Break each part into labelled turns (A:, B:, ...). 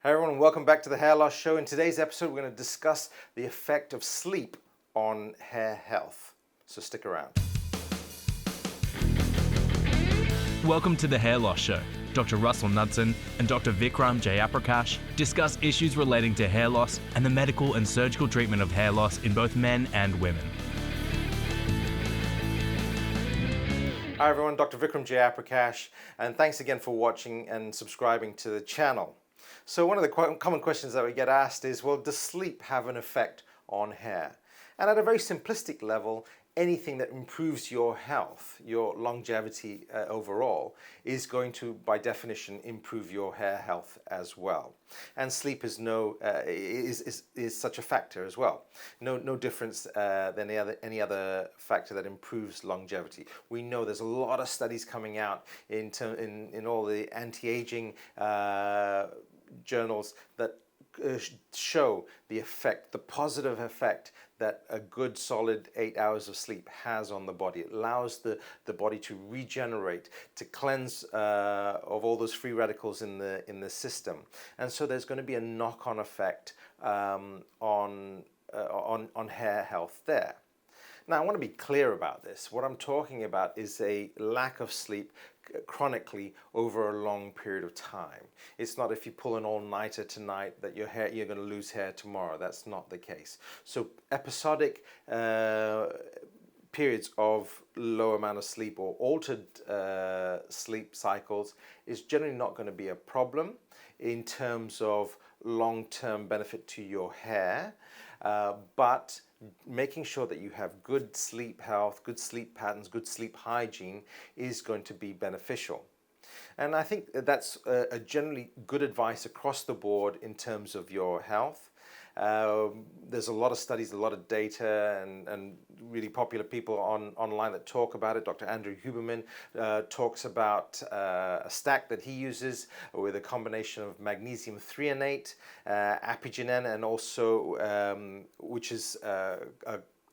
A: Hey everyone, welcome back to the Hair Loss Show. In today's episode, we're going to discuss the effect of sleep on hair health. So stick around.
B: Welcome to the Hair Loss Show. Dr. Russell Knudsen and Dr. Vikram Jayaprakash discuss issues relating to hair loss and the medical and surgical treatment of hair loss in both men and women.
A: Hi everyone, Dr. Vikram Jayaprakash, and thanks again for watching and subscribing to the channel. So one of the common questions that we get asked is, well, does sleep have an effect on hair? And at a very simplistic level, anything that improves your health, your longevity overall, is going to, by definition, improve your hair health as well. And sleep is such a factor as well. No difference than any other factor that improves longevity. We know there's a lot of studies coming out in all the anti-aging journals that show the effect, the positive effect that a good solid 8 hours of sleep has on the body. It allows the body to regenerate, to cleanse of all those free radicals in the system. And so there's going to be a knock-on effect on hair health there. Now, I want to be clear about this. What I'm talking about is a lack of sleep chronically over a long period of time. It's not if you pull an all-nighter tonight that you're going to lose hair tomorrow. That's not the case. So episodic periods of low amount of sleep or altered sleep cycles is generally not going to be a problem in terms of long-term benefit to your hair, but making sure that you have good sleep health, good sleep patterns, good sleep hygiene is going to be beneficial. And I think that's a generally good advice across the board in terms of your health. There's a lot of studies, a lot of data, and really popular people online that talk about it. Dr. Andrew Huberman talks about a stack that he uses with a combination of magnesium threonate, apigenin, and also which is a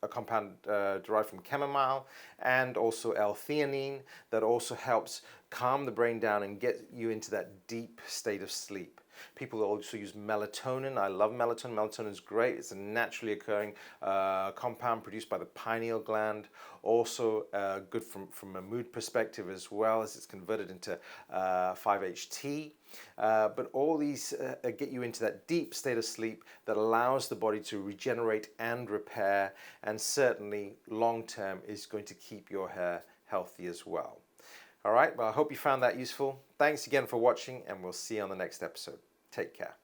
A: compound derived from chamomile, and also L-theanine that also helps calm the brain down and get you into that deep state of sleep. People also use melatonin. I love melatonin. Melatonin is great. It's a naturally occurring compound produced by the pineal gland. Also good from a mood perspective as well, as it's converted into 5-HT. But all these get you into that deep state of sleep that allows the body to regenerate and repair, and certainly long term is going to keep your hair healthy as well. All right, well, I hope you found that useful. Thanks again for watching, and we'll see you on the next episode. Take care.